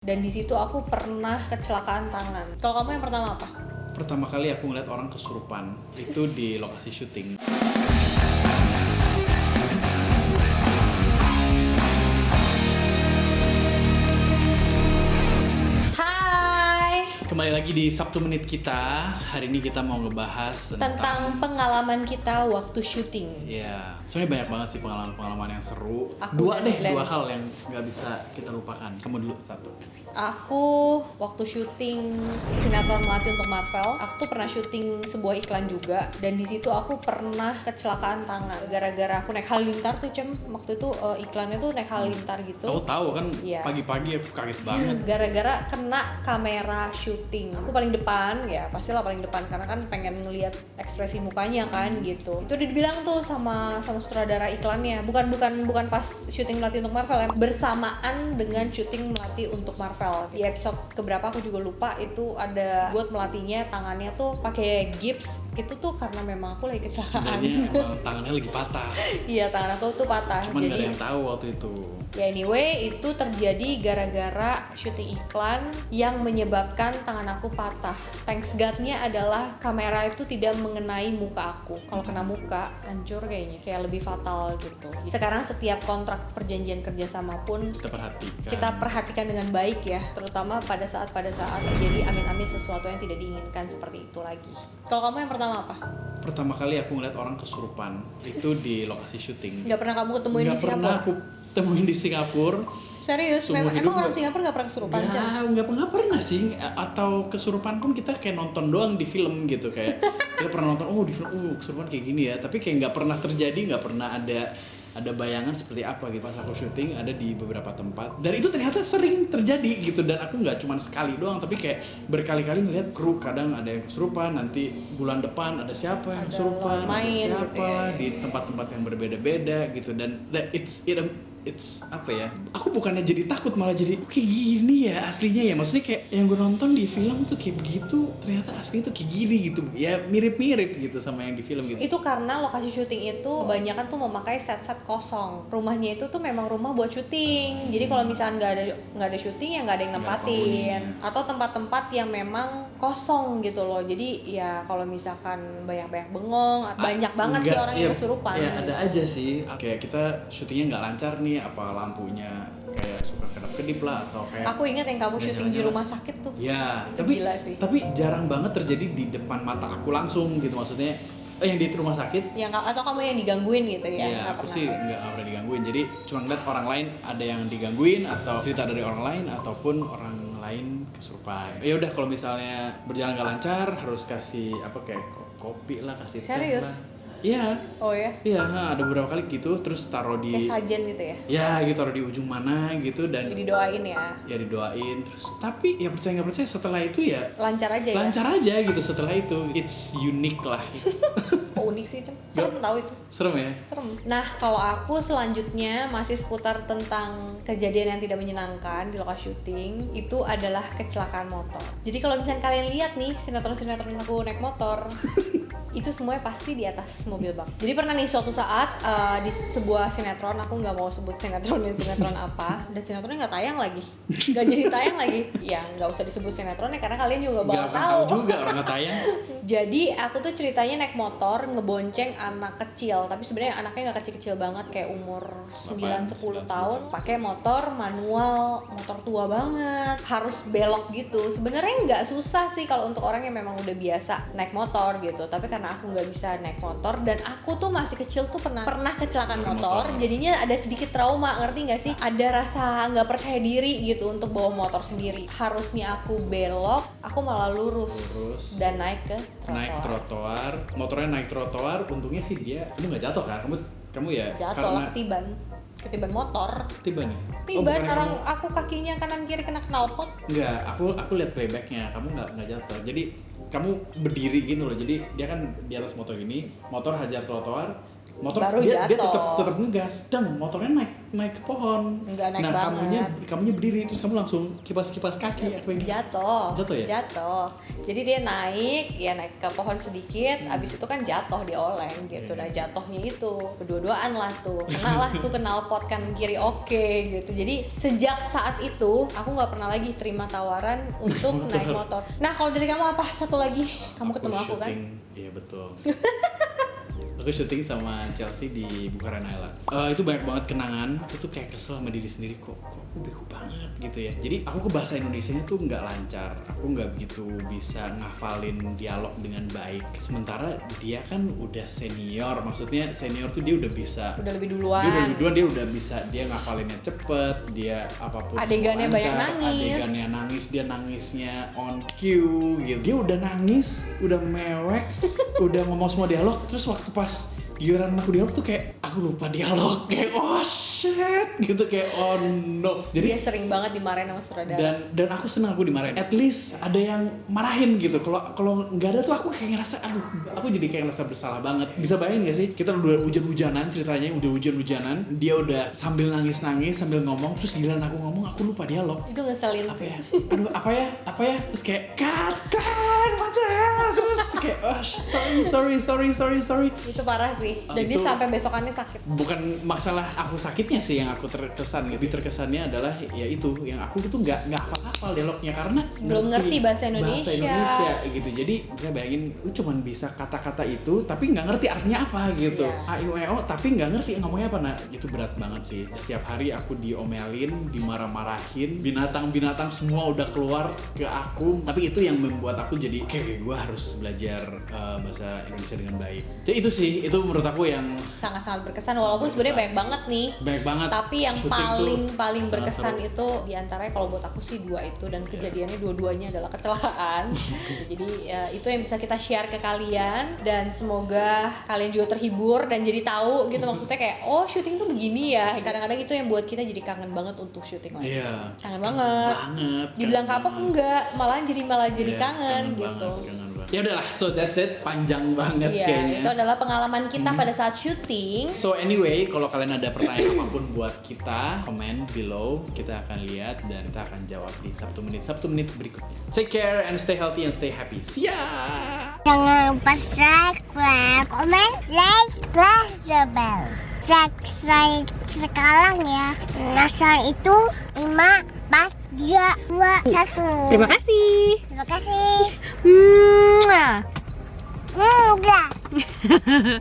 Dan di situ aku pernah kecelakaan tangan. Kalau kamu yang pertama apa? Pertama kali aku ngeliat orang kesurupan itu di lokasi syuting. Kembali lagi di Sabtu Menit kita. Hari ini kita mau ngebahas tentang pengalaman kita waktu syuting. Ya, sebenarnya banyak banget sih pengalaman-pengalaman yang seru. Dua hal yang nggak bisa kita lupakan. Kamu dulu satu. Aku waktu syuting sinetron Melati untuk Marvel, aku tuh pernah syuting sebuah iklan juga. Dan di situ aku pernah kecelakaan tangan gara-gara aku naik halilintar tuh, waktu itu iklannya tuh naik halilintar gitu. Aku tahu kan, Iya. Pagi-pagi aku kaget banget. Gara-gara kena kamera syuting. Aku paling depan, ya pastilah paling depan karena kan pengen ngelihat ekspresi mukanya kan gitu. Itu dibilang tuh sama sutradara iklannya, bukan pas syuting Melati untuk Marvel ya, bersamaan dengan syuting Melati untuk Marvel. Di episode keberapa aku juga lupa, itu ada buat Melatinya tangannya tuh pakai gips. Itu tuh karena memang aku lagi kecelakaan. Sebenarnya emang tangannya lagi patah. Iya, tangan aku tuh patah. Cuman Jadi gak ada yang tahu waktu itu. ya anyway, itu terjadi gara-gara syuting iklan yang menyebabkan tangan aku patah. Thanks God-nya adalah kamera itu tidak mengenai muka aku. Kalau kena muka, hancur kayaknya. Kayak lebih fatal gitu. Sekarang setiap kontrak perjanjian kerjasama pun kita perhatikan dengan baik ya. Terutama pada saat terjadi amit-amit sesuatu yang tidak diinginkan seperti itu lagi. Kalau kamu yang pertama apa? Pertama kali aku ngeliat orang kesurupan itu di lokasi syuting. Gak pernah kamu ketemuin di Singapura? Gak pernah aku temuin di Singapura. Serius? Emang orang Singapura gak pernah kesurupan? Nggak pernah sih. Atau kesurupan pun kita kayak nonton doang di film gitu. Kayak kita pernah nonton, di film, kesurupan kayak gini ya. Tapi kayak nggak pernah terjadi, nggak pernah ada bayangan seperti apa gitu. Pas aku syuting ada di beberapa tempat dan itu ternyata sering terjadi gitu. Dan aku nggak cuma sekali doang, tapi kayak berkali-kali ngeliat kru, kadang ada yang kesurupan, nanti bulan depan ada siapa yang kesurupan, ada siapa gitu ya. Di tempat-tempat yang berbeda-beda gitu. Dan it's apa ya, aku bukannya jadi takut, malah jadi kayak gini ya aslinya ya. Maksudnya kayak yang gue nonton di film tuh kayak begitu, ternyata aslinya tuh kayak gini gitu ya, mirip-mirip gitu sama yang di film gitu. Itu karena lokasi syuting itu kebanyakan tuh memakai set-set kosong. Rumahnya itu tuh memang rumah buat syuting. Jadi kalau misalnya nggak ada syuting ya nggak ada yang nempatin. Atau tempat-tempat yang memang kosong gitu loh. Jadi ya kalau misalkan banyak bengong, banyak banget sih orang yang kesurupan. Ya ada aja sih. Kayak kita syutingnya nggak lancar nih, apa lampunya kayak suka kedap-kedip lah, atau kayak aku ingat yang kamu syuting di rumah sakit tuh. Ya, itu gila sih. Tapi jarang banget terjadi di depan mata aku langsung gitu, maksudnya yang di rumah sakit. Atau kamu yang digangguin gitu ya? Iya, aku sih nggak pernah digangguin. Jadi cuma ngeliat orang lain ada yang digangguin, atau cerita dari orang lain, ataupun orang lain kesurupan. Ya udah, kalau misalnya berjalan nggak lancar harus kasih apa, kayak kopi lah, kasih teh lah. Serius? Iya. Oh ya? Iya, ada beberapa kali gitu, terus taruh di kayak sajen gitu ya? Ya, gitu, taruh di ujung mana gitu, dan didoain ya? Ya didoain, terus tapi ya percaya nggak percaya setelah itu ya lancar aja gitu. Setelah itu it's unique lah. Unik sih, serem tahu itu. Serem ya? Serem. Nah, kalau aku selanjutnya masih seputar tentang kejadian yang tidak menyenangkan di lokasi syuting, itu adalah kecelakaan motor. Jadi kalau misalnya kalian lihat nih sinetron aku naik motor, itu semuanya pasti di atas mobil bak. Jadi pernah nih suatu saat di sebuah sinetron, aku nggak mau sebut sinetron apa, dan sinetronnya nggak tayang lagi, nggak jadi tayang lagi. Ya nggak usah disebut sinetronnya karena kalian juga bakal tahu juga orang nggak tayang. Jadi aku tuh ceritanya naik motor ngebonceng anak kecil, tapi sebenarnya anaknya nggak kecil-kecil banget, kayak umur 9-10 tahun, pakai motor manual, motor tua banget, harus belok gitu. Sebenarnya nggak susah sih kalau untuk orang yang memang udah biasa naik motor gitu, tapi karena aku nggak bisa naik motor dan aku tuh masih kecil tuh pernah kecelakaan motor, jadinya ada sedikit trauma, ngerti nggak sih? Ada rasa nggak percaya diri gitu untuk bawa motor sendiri. Harusnya aku belok, aku malah lurus dan naik trotoar. Motornya naik trotoar, untungnya sih kamu nggak jatuh kan? Kamu ya jatuh lah, ketiban motor. Ketiban ya? Tiban orang aku kakinya kanan kiri kena knalpot. Enggak, aku lihat playbacknya, kamu nggak jatuh. Jadi kamu berdiri gitu loh, jadi dia kan di atas motor ini, motor hajar trotoar, motor Baru dia jatuh. tetap ngegas, dan motornya naik ke pohon. Nggak naik nah banget. kamunya berdiri terus kamu langsung kipas kaki. Aku yang Jatuh ya? Jatuh. Jadi dia naik ke pohon sedikit, abis itu kan jatuh di oleng gitu. Nah jatuhnya itu berdua-duaan lah tuh, kena lah tuh knalpot kanan kiri oke gitu. Jadi sejak saat itu aku nggak pernah lagi terima tawaran untuk naik motor. Nah kalau dari kamu apa satu lagi? Kamu ketemu aku kan? Iya betul. Aku syuting sama Chelsea di Bukaran Island. Itu banyak banget kenangan. Aku tuh kayak kesel sama diri sendiri, kok aku bego banget gitu ya. Jadi aku ke bahasa Indonesianya tuh nggak lancar. Aku nggak begitu bisa ngafalin dialog dengan baik. Sementara dia kan udah senior, maksudnya senior tuh dia udah bisa. Udah lebih duluan. Dia udah bisa, dia ngafalinnya cepet, dia apapun. Adegannya lancar, banyak nangis. Adegannya nangis, dia nangisnya on cue gitu. Dia udah nangis, udah mewek, udah ngomong semua dialog, terus waktu pas giliran aku dialog tuh kayak aku lupa dialog, kayak oh shit gitu, kayak oh no. Jadi dia sering banget dimarahin sama sutradara. dan aku senang aku dimarahin. At least ada yang marahin gitu. Kalau nggak ada tuh aku kayak ngerasa aduh, aku jadi kayak ngerasa bersalah banget. Bisa bayangin gak sih? Kita udah hujan-hujanan ceritanya, udah hujan-hujanan, dia udah sambil nangis-nangis, sambil ngomong, terus giliran aku ngomong aku lupa dialog. Itu ngeselin Apa sih. ya? Aduh, apa ya? Terus kayak cut, what the hell? Terus kayak oh sorry. Itu parah sih. Dan dia Itu- sampai besokannya sakit. Bukan masalah aku sakitnya sih yang aku terkesan. Lebih terkesannya adalah ya itu, yang aku tuh nggak hafal dialognya karena Belum ngerti bahasa Indonesia. gitu. Jadi bisa bayangin lu cuman bisa kata-kata itu tapi nggak ngerti artinya apa gitu. Iya. A I U E O tapi nggak ngerti ngomongnya apa. Nah itu berat banget sih. Setiap hari aku diomelin, dimarah-marahin, binatang semua udah keluar ke aku. Tapi itu yang membuat aku jadi oke, gue harus belajar bahasa Indonesia dengan baik. Jadi itu sih, itu menurut aku yang Sangat-sangat berkesan, walaupun sebenarnya banyak banget nih. banyak banget. Tapi yang Syuting paling tuh berkesan sangat seru. itu diantaranya kalau buat aku sih 2 itu, dan kejadiannya dua-duanya adalah kecelakaan. Jadi ya, itu yang bisa kita share ke kalian, dan semoga kalian juga terhibur dan jadi tahu gitu, maksudnya kayak oh syuting tuh begini ya. Kadang-kadang itu yang buat kita jadi kangen banget untuk syuting lagi. Iya. Kangen banget. Dibilang kapok enggak, malah jadi Iya, kangen gitu. banget. Ya udahlah, so that's it. Panjang banget Iya, kayaknya. itu adalah pengalaman kita pada saat syuting. So anyway, kalau kalian ada pertanyaan apapun buat kita, comment below, kita akan lihat dan kita akan jawab di Sabtu menit berikutnya. Take care and stay healthy and stay happy. See ya. Jangan lupa subscribe, comment, like, press the bell. Subscribe sekarang ya. Nasar itu 5, 4, 3, 2, 1. Terima kasih. Terima kasih. Mwah. Udah.